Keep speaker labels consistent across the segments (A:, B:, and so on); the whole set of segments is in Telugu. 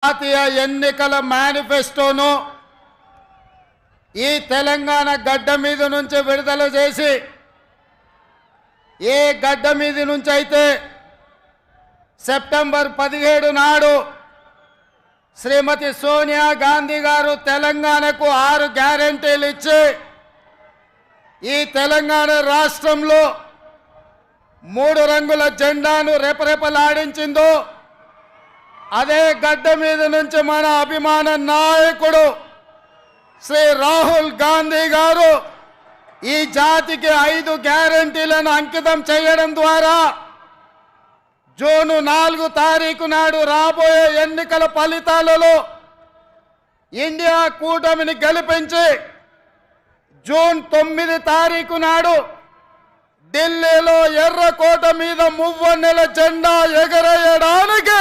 A: జాతీయ ఎన్నికల మేనిఫెస్టోను ఈ తెలంగాణ గడ్డ మీద నుంచి విడుదల చేసి ఏ గడ్డ మీద నుంచి అయితే సెప్టెంబర్ 17 నాడు శ్రీమతి సోనియా గాంధీ గారు తెలంగాణకు 6 గ్యారెంటీలు ఇచ్చి ఈ తెలంగాణ రాష్ట్రంలో 3 రంగుల జెండాను రెపరెపలాడించిందో అదే గడ్డ మీద నుంచి మన అభిమాన నాయకుడు శ్రీ రాహుల్ గాంధీ గారు ఈ జాతికి 5 గ్యారెంటీలను అంకితం చేయడం ద్వారా జూన్ 4 తారీఖు నాడు రాబోయే ఎన్నికల ఫలితాలలో ఇండియా కూటమిని గెలిపించి జూన్ 9 తారీఖు నాడు ఢిల్లీలో ఎర్రకోట మీద మువ్వన్నెల జెండా ఎగరేయడానికి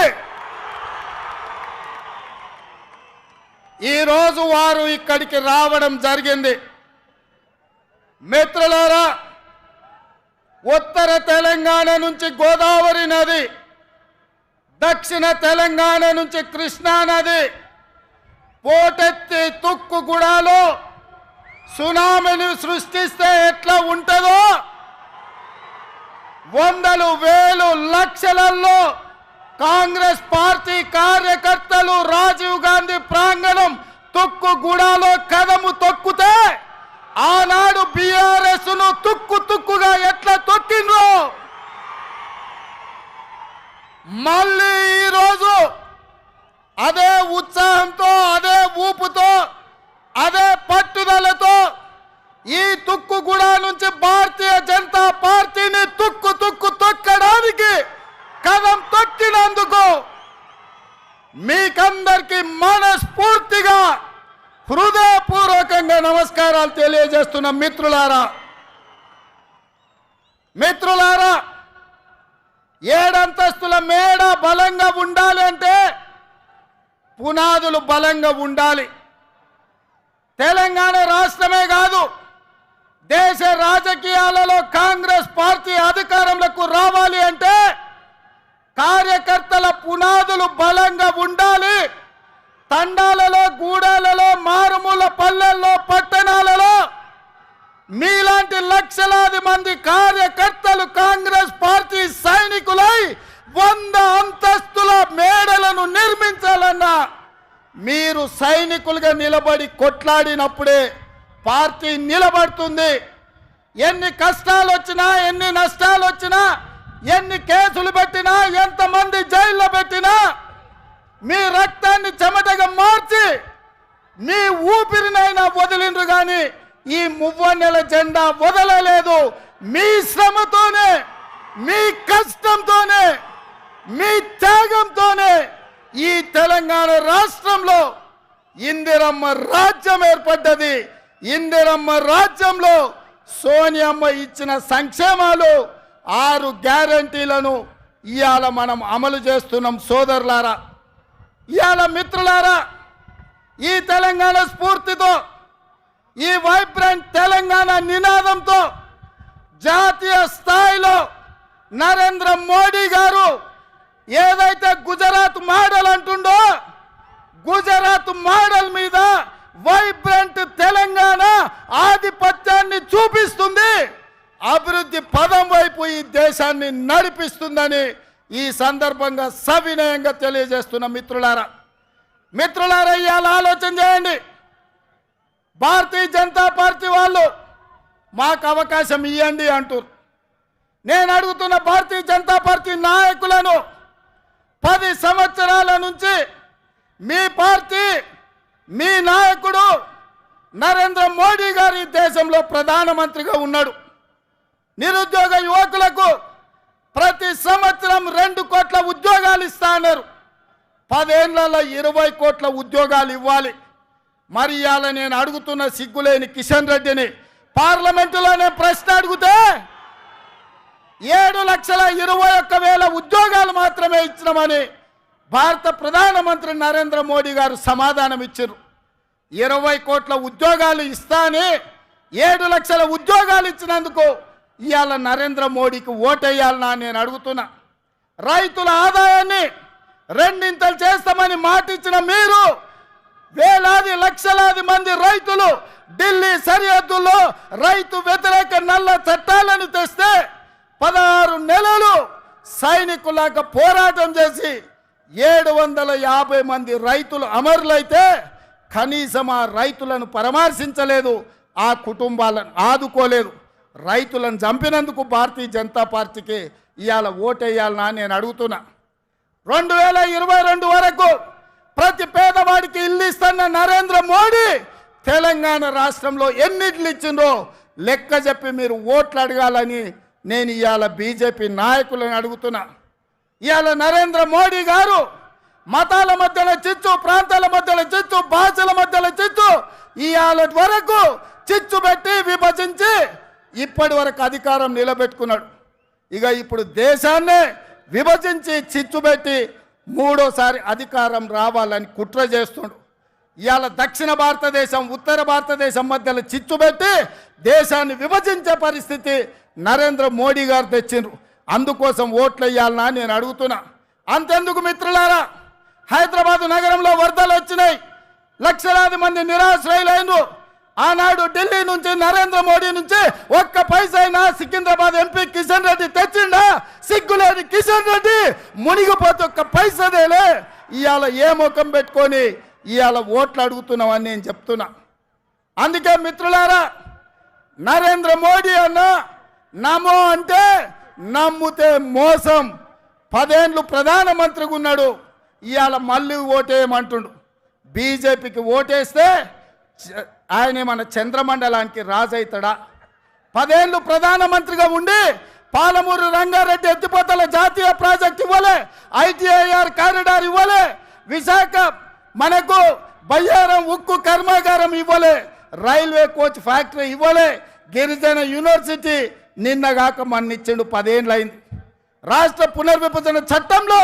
A: ఈరోజు వారు ఇక్కడికి రావడం జరిగింది. మిత్రులారా, ఉత్తర తెలంగాణ నుంచి గోదావరి నది, దక్షిణ తెలంగాణ నుంచి కృష్ణా నది పోటెత్తి తుక్కుగూడలో సునామీని సృష్టిస్తే ఎట్లా ఉంటుందో వందలు వేలు లక్షలలో కాంగ్రెస్ పార్టీ కార్యకర్తలు రాజీవ్ గాంధీ ప్రాంగణం తుక్కుగూడలో కదము తొక్కితే ఆనాడు బీఆర్ఎస్ ను తుక్కుగా ఎట్లా తొక్కిండ్రో మళ్ళీ ఈరోజు అదే ఉత్సాహంతో, అదే ఊపుతో, అదే పట్టుదలతో ఈ తుక్కుగూడ నుంచి భారతీయ జనతా పార్టీని తుక్కు తొక్కడానికి కదం తొక్కినందుకు మీకందరికీ మనస్ఫూర్తిగా హృదయపూర్వకంగా నమస్కారాలు తెలియజేస్తున్న మిత్రులారా, 7 అంతస్తుల మేడ బలంగా ఉండాలి అంటే పునాదులు బలంగా ఉండాలి. తెలంగాణ రాష్ట్రమే కాదు, దేశ రాజకీయాలలో కాంగ్రెస్ పార్టీ అధికారంలోకి రావాలి అంటే కార్యకర్తల పునాదులు బలంగా ఉండాలి. తండాలలో, గూడాలలో, మారుమూల పల్లెల్లో, పట్టణాలలో మీలాంటి లక్షలాది మంది కార్యకర్తలు కాంగ్రెస్ పార్టీ సైనికులై 100 అంతస్తుల మేడలను నిర్మించాలన్నా మీరు సైనికులుగా నిలబడి కొట్లాడినప్పుడే పార్టీ నిలబడుతుంది. ఎన్ని కష్టాలు వచ్చినా, ఎన్ని నష్టాలు వచ్చినా, ఎన్ని కేసులు పెట్టినా, ఎంతమంది జైల్లో పెట్టినా మీ రక్తాన్ని చెమటగా మార్చి మీ ఊపిరినైనా వదిలిండ్రు కానీ ఈ మువ్వన్నెల జెండా వదలలేదు. మీ శ్రమతోనే, మీ కష్టంతోనే, మీ త్యాగంతోనే ఈ తెలంగాణ రాష్ట్రంలో ఇందిరమ్మ రాజ్యం ఏర్పడ్డది. ఇందిరమ్మ రాజ్యంలో సోనియమ్మ ఇచ్చిన సంక్షేమాలు 6 గ్యారెంటీలను ఇవాళ మనం అమలు చేస్తున్నాం. సోదరులారా, ఇవాళ మిత్రులారా, ఈ తెలంగాణ స్ఫూర్తితో, ఈ వైబ్రెంట్ తెలంగాణ నినాదంతో జాతీయ స్థాయిలో నరేంద్ర మోడీ గారు ఏదైతే గుజరాత్ మోడల్ అంటుండో గుజరాత్ మోడల్ మీద వైబ్రెంట్ తెలంగాణ ఆధిపత్యాన్ని చూపిస్తుంది, అభివృద్ధి పదం వైపు ఈ దేశాన్ని నడిపిస్తుందని ఈ సందర్భంగా సవినయంగా తెలియజేస్తున్న మిత్రులారా, ఇవాళ ఆలోచన చేయండి. భారతీయ జనతా పార్టీ వాళ్ళు మాకు అవకాశం ఇవ్వండి అంటారు. నేను అడుగుతున్న భారతీయ జనతా పార్టీ నాయకులను 10 సంవత్సరాల నుంచి మీ పార్టీ, మీ నాయకుడు నరేంద్ర మోడీ గారు ఈ దేశంలో ప్రధానమంత్రిగా ఉన్నాడు. నిరుద్యోగ యువకులకు ప్రతి సంవత్సరం 2 కోట్ల ఉద్యోగాలు ఇస్తా అన్నారు. 10 ఏళ్లలో 20 కోట్ల ఉద్యోగాలు ఇవ్వాలి. మరి ఇవాళ నేను అడుగుతున్న సిగ్గులేని కిషన్ రెడ్డిని పార్లమెంటులోనే ప్రశ్న అడిగితే 7,21,000 ఉద్యోగాలు మాత్రమే ఇచ్చినామని భారత ప్రధానమంత్రి నరేంద్ర మోడీ గారు సమాధానం ఇచ్చారు. 20 కోట్ల ఉద్యోగాలు ఇస్తానే 7 లక్షల ఉద్యోగాలు ఇచ్చినందుకు ఇవాళ నరేంద్ర మోడీకి ఓటేయాలనా నేను అడుగుతున్నా. రైతుల ఆదాయాన్ని రెండింతలు చేస్తామని మాట ఇచ్చిన మీరు వేలాది లక్షలాది మంది రైతులు ఢిల్లీ సరిహద్దుల్లో రైతు వ్యతిరేక నల్ల చట్టాలను తెస్తే 16 నెలలు సైనికులాగా పోరాటం చేసి 750 మంది రైతులు అమరులైతే కనీసం ఆ రైతులను పరామర్శించలేదు, ఆ కుటుంబాలను ఆదుకోలేదు. రైతులను చంపినందుకు భారతీయ జనతా పార్టీకి ఇవాళ ఓటేయాలనా నేను అడుగుతున్నా. 2022 వరకు ప్రతి పేదవాడికి ఇల్లు ఇస్తున్న నరేంద్ర మోడీ తెలంగాణ రాష్ట్రంలో ఎన్ని ఇళ్ళు ఇచ్చిందో లెక్క చెప్పి మీరు ఓట్లు అడగాలని నేను ఇవాళ బీజేపీ నాయకులను అడుగుతున్నా. ఇవాళ నరేంద్ర మోడీ గారు మతాల మధ్యలో చిచ్చు, ప్రాంతాల మధ్యలో చిచ్చు, భాషల మధ్యలో చిచ్చు, ఇవాళ వరకు చిచ్చు పెట్టి విభజించి ఇప్పటి వరకు అధికారం నిలబెట్టుకున్నాడు. ఇక ఇప్పుడు దేశాన్నే విభజించి చిచ్చు పెట్టి మూడోసారి అధికారం రావాలని కుట్ర చేస్తుండు. ఇవాళ దక్షిణ భారతదేశం ఉత్తర భారతదేశం మధ్యలో చిచ్చు పెట్టి దేశాన్ని విభజించే పరిస్థితి నరేంద్ర మోడీ గారు తెచ్చిండ్రు. అందుకోసం ఓట్లు వేయాలనా నేను అడుగుతున్నా. అంతెందుకు మిత్రులారా, హైదరాబాద్ నగరంలో వరదలు వచ్చినాయి, లక్షలాది మంది నిరాశ్రయులైనరు. ఆనాడు ఢిల్లీ నుంచి నరేంద్ర మోడీ నుంచి ఒక్క పైసైనా సికింద్రాబాద్ ఎంపీ కిషన్ రెడ్డి తెచ్చిండా? సిగ్గులేని కిషన్ రెడ్డి మునిగిపోతే ఒక్క పైసదేలే. ఇవాళ ఏ ముఖం పెట్టుకొని ఇవాళ ఓట్లు అడుగుతున్నామని నేను చెప్తున్నా. అందుకే మిత్రులారా, నరేంద్ర మోడీ అన్న నమో అంటే నమ్ముతే మోసం. 10 ఏళ్ళు ప్రధానమంత్రిగా ఉన్నాడు, ఇవాళ మళ్ళీ ఓటేయమంటుండు. బీజేపీకి ఓటేస్తే ఆయన మన చంద్రమండలానికి రాజు అవుతాడా? 10 ఏళ్ళు ప్రధానమంత్రిగా ఉండి పాలమూరు రంగారెడ్డి ఎత్తిపోతల జాతీయ ప్రాజెక్ట్ ఇవ్వలే, ఐటీఐఆర్ కారిడార్ ఇవ్వలే, విశాఖ మనకు బయ్యారం ఉక్కు కర్మాగారం ఇవ్వలే, రైల్వే కోచ్ ఫ్యాక్టరీ ఇవ్వలే, గిరిజన యూనివర్సిటీ నిన్నగాక మన్నిచ్చిండు. 10 ఏళ్ళు అయింది. రాష్ట్ర పునర్విభజన చట్టంలో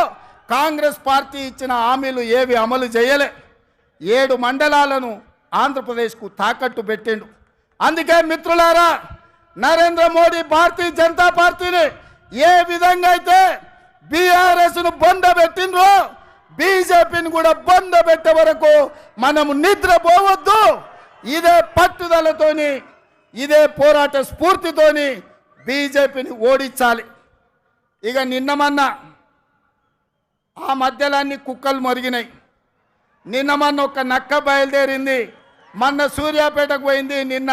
A: కాంగ్రెస్ పార్టీ ఇచ్చిన హామీలు ఏవి అమలు చేయలే. 7 మండలాలను ఆంధ్రప్రదేశ్కు తాకట్టు పెట్టిండు. అందుకే మిత్రులారా, నరేంద్ర మోడీ భారతీయ జనతా పార్టీని ఏ విధంగా అయితే బీఆర్ఎస్ను బొందబెట్టిండ్రో బీజేపీని కూడా బొందబెట్టే వరకు మనము నిద్రపోవద్దు. ఇదే పట్టుదలతోని, ఇదే పోరాట స్ఫూర్తితోని బీజేపీని ఓడించాలి. ఇక నిన్నమన్న ఆ మధ్యలన్నీ కుక్కలు మొరిగినాయి. నిన్నమన్న ఒక నక్క బయలుదేరింది, మొన్న సూర్యాపేటకు పోయింది, నిన్న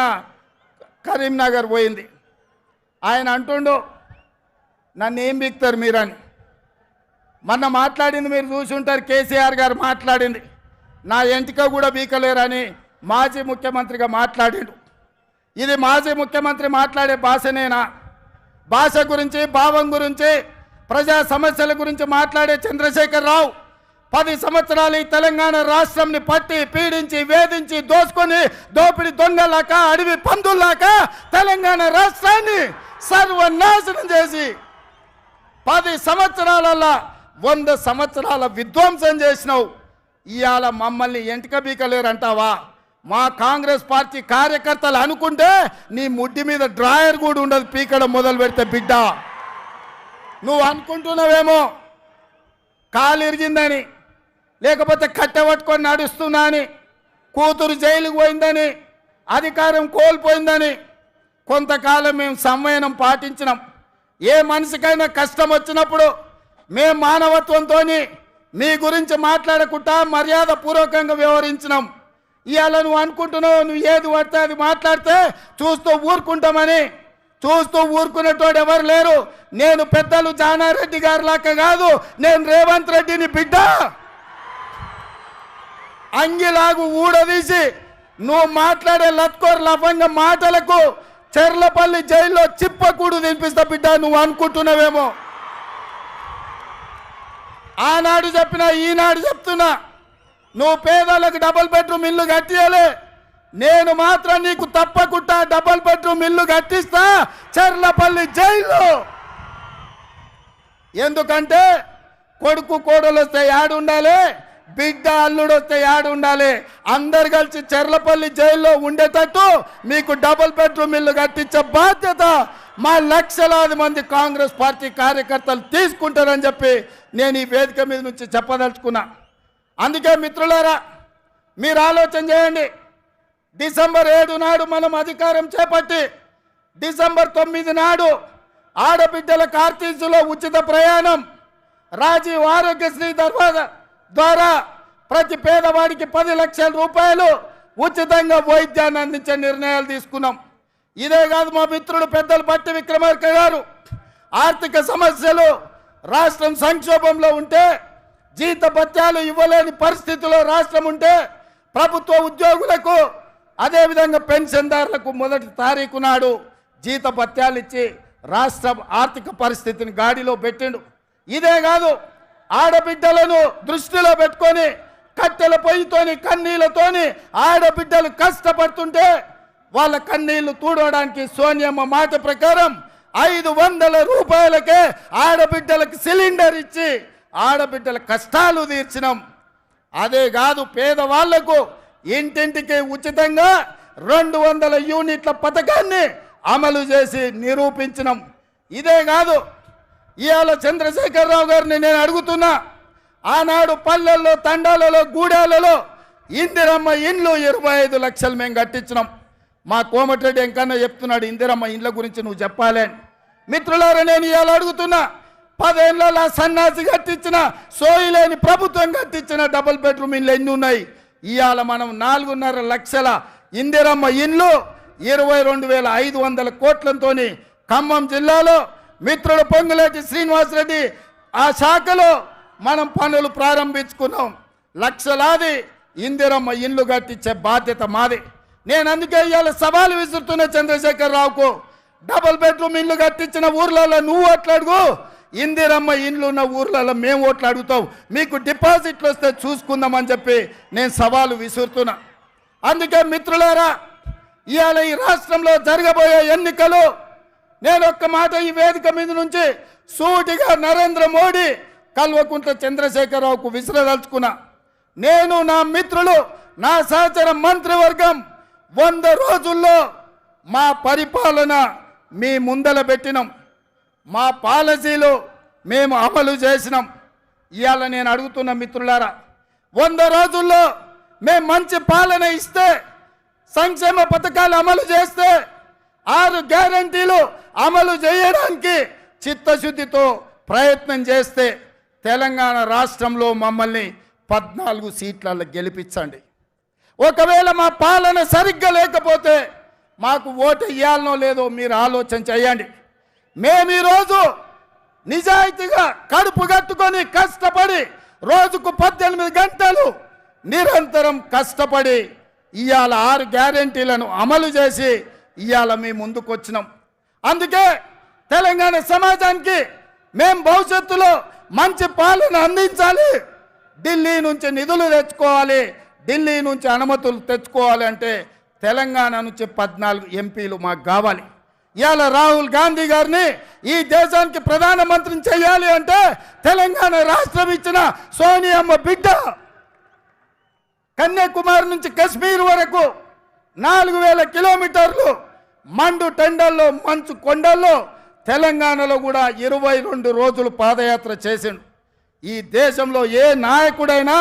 A: కరీంనగర్ పోయింది. ఆయన అంటుండు నన్ను ఏం బిక్తారు మీరని. మొన్న మాట్లాడింది మీరు చూసి ఉంటారు, కేసీఆర్ గారు మాట్లాడింది, నా ఎంటిక కూడా బీకలేరని మాజీ ముఖ్యమంత్రిగా మాట్లాడిండు. ఇది మాజీ ముఖ్యమంత్రి మాట్లాడే భాషనేనా? భాష గురించి, భావం గురించి, ప్రజా సమస్యల గురించి మాట్లాడే చంద్రశేఖర్ రావు 10 సంవత్సరాలు ఈ తెలంగాణ రాష్ట్రంని పట్టి పీడించి వేధించి దోసుకొని దోపిడి దొంగలాక అడవి పందుల్లాక తెలంగాణ రాష్ట్రాన్ని సర్వనాశనం చేసి 10 సంవత్సరాలలో 100 సంవత్సరాల విధ్వంసం చేసినావు. ఇవాళ మమ్మల్ని ఎంటిక బీకలేరంటావా? మా కాంగ్రెస్ పార్టీ కార్యకర్తలు అనుకుంటే నీ ముడ్డి మీద డ్రాయర్ కూడా ఉండదు పీకడం మొదలు పెడితే. బిడ్డ నువ్వు అనుకుంటున్నావేమో కాలు ఇరిగిందని, లేకపోతే కట్టెపట్టుకొని నడుస్తున్నా అని, కూతురు జైలుకు పోయిందని, అధికారం కోల్పోయిందని. కొంతకాలం మేము సంవయనం పాటించినాం. ఏ మనిషికైనా కష్టం వచ్చినప్పుడు మేము మానవత్వంతో మీ గురించి మాట్లాడకుండా మర్యాద పూర్వకంగా వ్యవహరించినాం. ఇవాళ నువ్వు అనుకుంటున్నావు నువ్వు ఏది పడితే అది మాట్లాడితే చూస్తూ ఊరుకుంటామని. చూస్తూ ఊరుకునేటోడు ఎవరు లేరు. నేను పెద్దలు జానారెడ్డి గారి లాగా కాదు, నేను రేవంత్ రెడ్డిని బిడ్డ. అంగిలాగు ఊడదీసి నువ్వు మాట్లాడే లత్కోర్ లఫంగ మాటలకు చెర్లపల్లి జైల్లో చిప్పకూడు తినిపిస్తా బిడ్డ. నువ్వు అనుకుంటున్నావేమో. ఆనాడు చెప్పినా ఈనాడు చెప్తున్నా, నువ్వు పేదలకు డబుల్ బెడ్రూమ్ ఇల్లు కట్టియలే, నేను మాత్రం నీకు తప్పకుండా డబుల్ బెడ్రూమ్ ఇల్లు కట్టిస్తా చెర్లపల్లి జైల్లో. ఎందుకంటే కొడుకు కోడలు వస్తే యాడు ఉండాలి, బిడ్డ అల్లుడు వస్తే యాడు ఉండాలి. అందరు కలిసి చెర్లపల్లి జైల్లో ఉండేటట్టు మీకు డబుల్ బెడ్రూమ్ ఇల్లు కట్టించే బాధ్యత మా లక్షలాది మంది కాంగ్రెస్ పార్టీ కార్యకర్తలు తీసుకుంటారని చెప్పి నేను ఈ వేదిక మీద నుంచి చెప్పదలుచుకున్నా. అందుకే మిత్రులారా, మీరు ఆలోచన చేయండి. డిసెంబర్ 7 నాడు మనం అధికారం చేపట్టి డిసెంబర్ 9 నాడు ఆడబిడ్డలకు ఆర్టీసీలో ఉచిత ప్రయాణం, రాజీవ్ ఆరోగ్యశ్రీ ద్వారా ప్రతి పేదవాడికి 10 లక్షల రూపాయలు ఉచితంగా వైద్యాన్ని అందించే నిర్ణయాలు తీసుకున్నాం. ఇదే కాదు, మా మిత్రుడు పెద్దలు బట్టి విక్రమార్క గారు ఆర్థిక సమస్యలు, రాష్ట్రం సంక్షోభంలో ఉంటే, జీతభత్యాలు ఇవ్వలేని పరిస్థితిలో రాష్ట్రం ఉంటే ప్రభుత్వ ఉద్యోగులకు అదేవిధంగా పెన్షన్దారులకు 1వ తారీఖు నాడు జీతభత్యాలు ఇచ్చి రాష్ట్ర ఆర్థిక పరిస్థితిని గాడిలో పెట్టిండు. ఇదే కాదు, ఆడబిడ్డలను దృష్టిలో పెట్టుకొని కట్టెల పొయ్యితోని కన్నీళ్లతోని ఆడబిడ్డలు కష్టపడుతుంటే వాళ్ళ కన్నీళ్లు తూడవడానికి సోనియమ్మ మాట ప్రకారం 500 రూపాయలకే ఆడబిడ్డలకు సిలిండర్ ఇచ్చి ఆడబిడ్డల కష్టాలు తీర్చినాం. అదే కాదు, పేదవాళ్లకు ఇంటింటికి ఉచితంగా 200 యూనిట్ల పథకాన్ని అమలు చేసి నిరూపించినాం. ఇదే కాదు, ఇవాళ చంద్రశేఖరరావు గారిని నేను అడుగుతున్నా, ఆనాడు పల్లెల్లో, తండాలలో, గూడాలలో ఇందిరమ్మ ఇండ్లు 25 లక్షలు మేము కట్టించినాం. మా కోమటిరెడ్డి ఎంకన్నా చెప్తున్నాడు, ఇందిరమ్మ ఇండ్ల గురించి నువ్వు చెప్పాలి. మిత్రులారా, నేను ఇవాళ అడుగుతున్నా, 10 ఏళ్ళ సన్నాసి కట్టించిన, సోయిలేని ప్రభుత్వం కట్టించిన డబుల్ బెడ్రూమ్ ఇండ్లు ఎన్ని ఉన్నాయి? ఇవాళ మనం 4.5 లక్షల ఇందిరమ్మ ఇండ్లు 22,500 కోట్లతో ఖమ్మం జిల్లాలో మిత్రుడు పొంగులేటి శ్రీనివాసరెడ్డి ఆ శాఖలో మనం పనులు ప్రారంభించుకున్నాం. లక్షలాది ఇందిరమ్మ ఇండ్లు కట్టించే బాధ్యత మాది. నేను అందుకే ఇవాళ సవాలు విసురుతున్న చంద్రశేఖరరావుకు, డబుల్ బెడ్రూమ్ ఇండ్లు కట్టించిన ఊర్లలో నువ్వు ఓట్లాడుగు, ఇందిరమ్మ ఇండ్లు ఉన్న ఊర్లలో మేము ఓట్లు అడుగుతావు, మీకు డిపాజిట్లు వస్తే చూసుకుందామని చెప్పి నేను సవాలు విసురుతున్నా. అందుకే మిత్రులారా, ఇవాళ ఈ రాష్ట్రంలో జరగబోయే ఎన్నికలు నేను ఒక్క మాట ఈ వేదిక మీద నుంచి సూటిగా నరేంద్ర మోడీ, కల్వకుంట్ల చంద్రశేఖరరావుకు విసిరదలుచుకున్నా. నేను, నా మిత్రులు, నా సహచర మంత్రివర్గం 100 రోజుల్లో మా పరిపాలన మీ ముందల పెట్టినాం, మా పాలసీలు మేము అమలు చేసినాం. ఇవాళ నేను అడుగుతున్న మిత్రులారా, 100 రోజుల్లో మేము మంచి పాలన ఇస్తే, సంక్షేమ పథకాలు అమలు చేస్తే, 6 గ్యారంటీలు అమలు చేయడానికి చిత్తశుద్ధితో ప్రయత్నం చేస్తే తెలంగాణ రాష్ట్రంలో మమ్మల్ని 14 సీట్లలో గెలిపించండి. ఒకవేళ మా పాలన సరిగ్గా లేకపోతే మాకు ఓటు ఇవ్వాలనో లేదో మీరు ఆలోచన చేయండి. మేము ఈరోజు నిజాయితీగా కడుపు కట్టుకొని కష్టపడి రోజుకు 18 గంటలు నిరంతరం కష్టపడి ఇవాళ 6 గ్యారెంటీలను అమలు చేసి ఇవాళ మేము ముందుకు వచ్చినాం. అందుకే తెలంగాణ సమాజానికి మేము భవిష్యత్తులో మంచి పాలన అందించాలి, ఢిల్లీ నుంచి నిధులు తెచ్చుకోవాలి, ఢిల్లీ నుంచి అనుమతులు తెచ్చుకోవాలి అంటే తెలంగాణ నుంచి 14 ఎంపీలు మాకు కావాలి. ఇవాళ రాహుల్ గాంధీ గారిని ఈ దేశానికి ప్రధానమంత్రిని చేయాలి అంటే తెలంగాణ రాష్ట్రం ఇచ్చిన సోనియమ్మ బిడ్డ కన్యాకుమారి నుంచి కశ్మీర్ వరకు 4000 కిలోమీటర్లు మండు టెండల్లో, మంచు కొండల్లో తెలంగాణలో కూడా 22 రోజులు పాదయాత్ర చేసిండు. ఈ దేశంలో ఏ నాయకుడైనా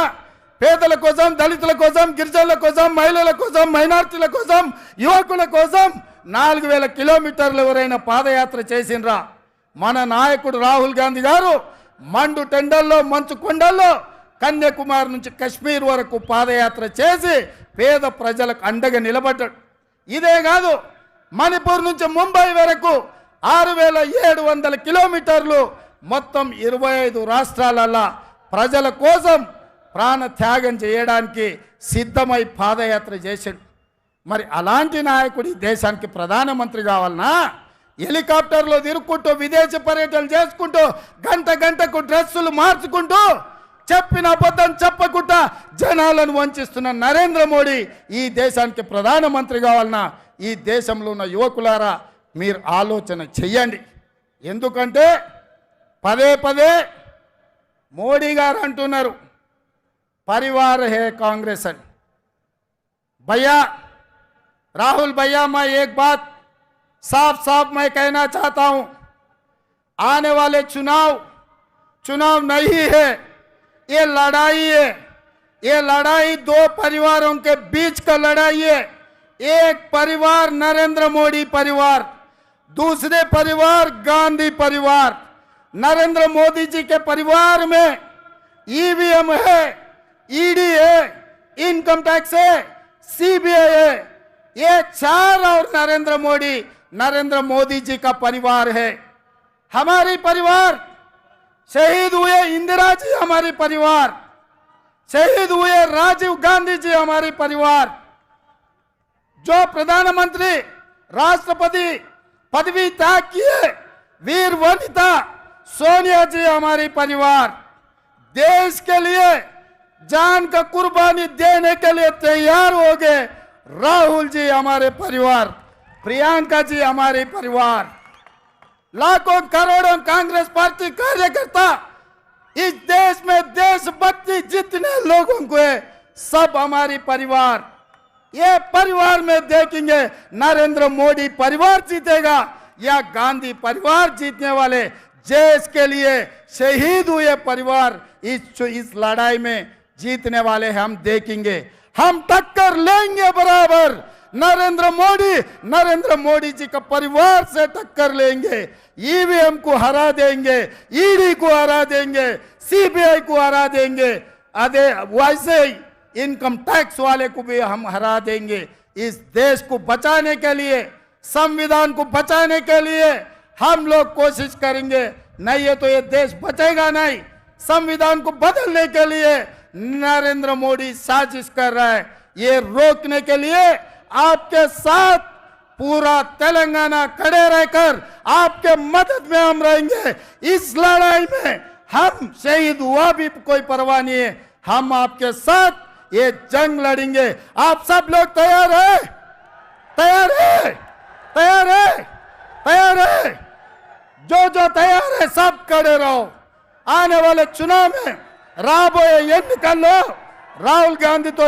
A: పేదల కోసం, దళితుల కోసం, గిరిజనుల కోసం, మహిళల కోసం, మైనార్టీల కోసం, యువకుల కోసం 4000 కిలోమీటర్లు ఎవరైనా పాదయాత్ర చేసిండ్రా? మన నాయకుడు రాహుల్ గాంధీ గారు మండు టెండల్లో, మంచు కొండల్లో కన్యాకుమారి నుంచి కశ్మీర్ వరకు పాదయాత్ర చేసి పేద ప్రజలకు అండగా నిలబడ్డాడు. ఇదే కాదు, మణిపూర్ నుంచి ముంబై వరకు 6700 కిలోమీటర్లు మొత్తం 25 రాష్ట్రాలలో ప్రజల కోసం ప్రాణ త్యాగం చేయడానికి సిద్ధమై పాదయాత్ర చేశాడు. మరి అలాంటి నాయకుడు ఈ దేశానికి ప్రధానమంత్రి కావాలన్నా? హెలికాప్టర్లో తిరుక్కుంటూ, విదేశీ పర్యటనలు చేసుకుంటూ, గంటకు డ్రెస్సులు మార్చుకుంటూ, చెప్పిన అబద్ధం చెప్పకుండా జనాలను వంచిస్తున్న నరేంద్ర మోడీ ఈ దేశానికి ప్రధానమంత్రి కావాలన్నా? ఈ దేశంలో ఉన్న యువకులారా మీరు ఆలోచన చెయ్యండి. ఎందుకంటే పదే మోడీ గారు అంటున్నారు పరివార్ హే కాంగ్రెస్ అని. భయ్యా రాहुल भैया, मैं एक बात साफ साफ मैं कहना चाहता हूं, आने वाले चुनाव नहीं है, ये लड़ाई है। ये लड़ाई दो परिवारों के बीच का लड़ाई है। एक परिवार नरेंद्र मोदी परिवार, दूसरे परिवार गांधी परिवार। नरेंद्र मोदी जी के परिवार में ईवीएम है, ईडी है, इनकम टैक्स है, सीबीआई है। ये चार और नरेंद्र मोदी जी का परिवार है। हमारी परिवार शहीद हुए इंदिरा जी, हमारी परिवार शहीद हुए राजीव गांधी जी, हमारी परिवार जो प्रधानमंत्री राष्ट्रपति पदवी त्याग किए वीर वनिता सोनिया जी, हमारी परिवार देश के लिए जान का कुर्बानी देने के लिए तैयार हो गए राहुल जी, हमारे परिवार प्रियंका जी, हमारे परिवार लाखों करोड़ों कांग्रेस पार्टी कार्यकर्ता इस देश में देशभक्ति जितने लोगों को है सब हमारी परिवार। ये परिवार में देखेंगे नरेंद्र मोदी परिवार जीतेगा या गांधी परिवार जीतने वाले। देश के लिए शहीद हुए परिवार इस लड़ाई में जीतने वाले हम देखेंगे। हम टक्कर लेंगे बराबर। नरेंद्र मोदी जी का परिवार से टक्कर लेंगे। ईवीएम को हरा देंगे, ईडी को हरा देंगे, सीबीआई को हरा देंगे, वैसे ही इनकम टैक्स वाले को भी हम हरा देंगे। इस देश को बचाने के लिए, संविधान को बचाने के लिए हम लोग कोशिश करेंगे। नहीं है तो ये देश बचेगा नहीं। संविधान को बदलने के लिए नरेंद्र मोदी साजिश कर रहा है। ये रोकने के लिए आपके साथ पूरा तेलंगाना खड़े रहकर आपके मदद में हम रहेंगे। इस लड़ाई में हम शहीद हुआ भी कोई परवाह नहीं है, हम आपके साथ ये जंग लड़ेंगे। आप सब लोग तैयार है? तैयार है? तैयार है? तैयार है? जो तैयार है सब खड़े रहो। आने वाले चुनाव में राबोये एन्निकల్లో राहुल गांधी तो